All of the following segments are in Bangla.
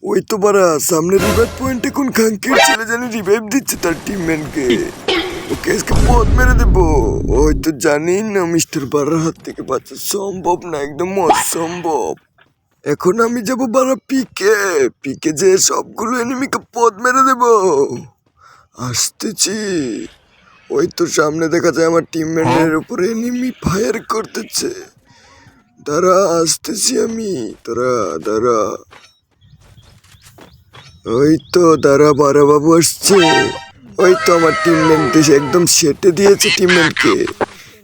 ওই তো বারা সামনে রিভাইভ পয়েন্টে কোন খাঙ্কির ছেলে জানি রিভাইভ দিচ্ছে তার টিমমেটকে। ওকে আজকে পথ মেরে দেবো। ওই তো জানি না মিস্টার বারার হাত থেকে বাঁচা সম্ভব না, একদম অসম্ভব। এখন আমি যাবো বারা পিকে পিকে যে সবগুলো এনিমিকে পথ মেরে দেবো। আসতেছি। ওই তো সামনে দেখা যায় আমার টিমমেটের উপরে এনিমি ফায়ার করতেছে। দাঁড়া আসতেছি আমি, দাঁড়া দাঁড়া। ওই তো দাঁড়া, বারা বাবু আসছে। ওই তো আমার টিমমেট একদম সেটে দিয়েছে টিমমেটকে।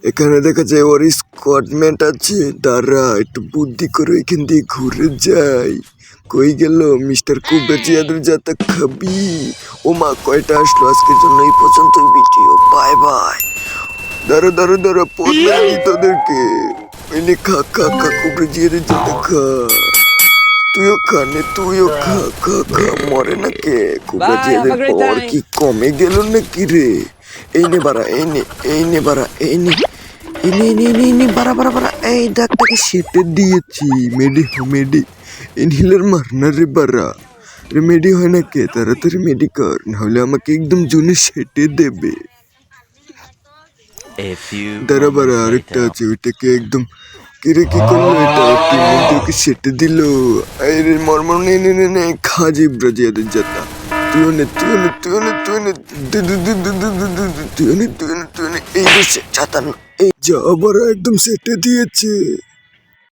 এখানে দেখা যায় ওর স্কোয়াডমেট আছে। দাঁড়া একটু বুদ্ধি করে এখান দিয়ে ঘুরে যাই। কই গেল মিস্টার কুবেজিয়াদের যাতা খাবি। ও মা কয়টা আসলো আজকের জন্য এই পর্যন্তই ভিডিও, বাই বাই। দাঁড়া দাঁড়া দাঁড়া পথ মেরে দিই তোদেরকে। এনে খা খা খা কুবেজিয়াদের যাতা খা। তুইও খা নে, তুইও খা খা খা। মরে না কে কুবেজিয়াদের পর কি কমে গেল নাকি রে? এই নে বারা, এই নে বারা, এই নে বারা বারা বারা। এই ডাকটাকে সেটে দিয়েছি। মেডি ইনহেলার মারনা রে বারা। রেমেডি হয় না কে? তাড়াতাড়ি মেডি কর, নাহলে আমাকে একদম জুনে সেটে দেবে। দাঁড়া বারা, আরেকটা আছে, ওইটাকে একদম কিরে কি করলো এটা? টিমকে সেটে দিল। আরে মরমর নে নে নে নে খা জিব্রাজিয়াদের যাতা। তুইও নে তুইও নে তুইও নে তুইও নে তুইও নে তুইও নে তুইও নে। এই যে ছাতা এই যা বারা একদম সেটে দিয়েছে।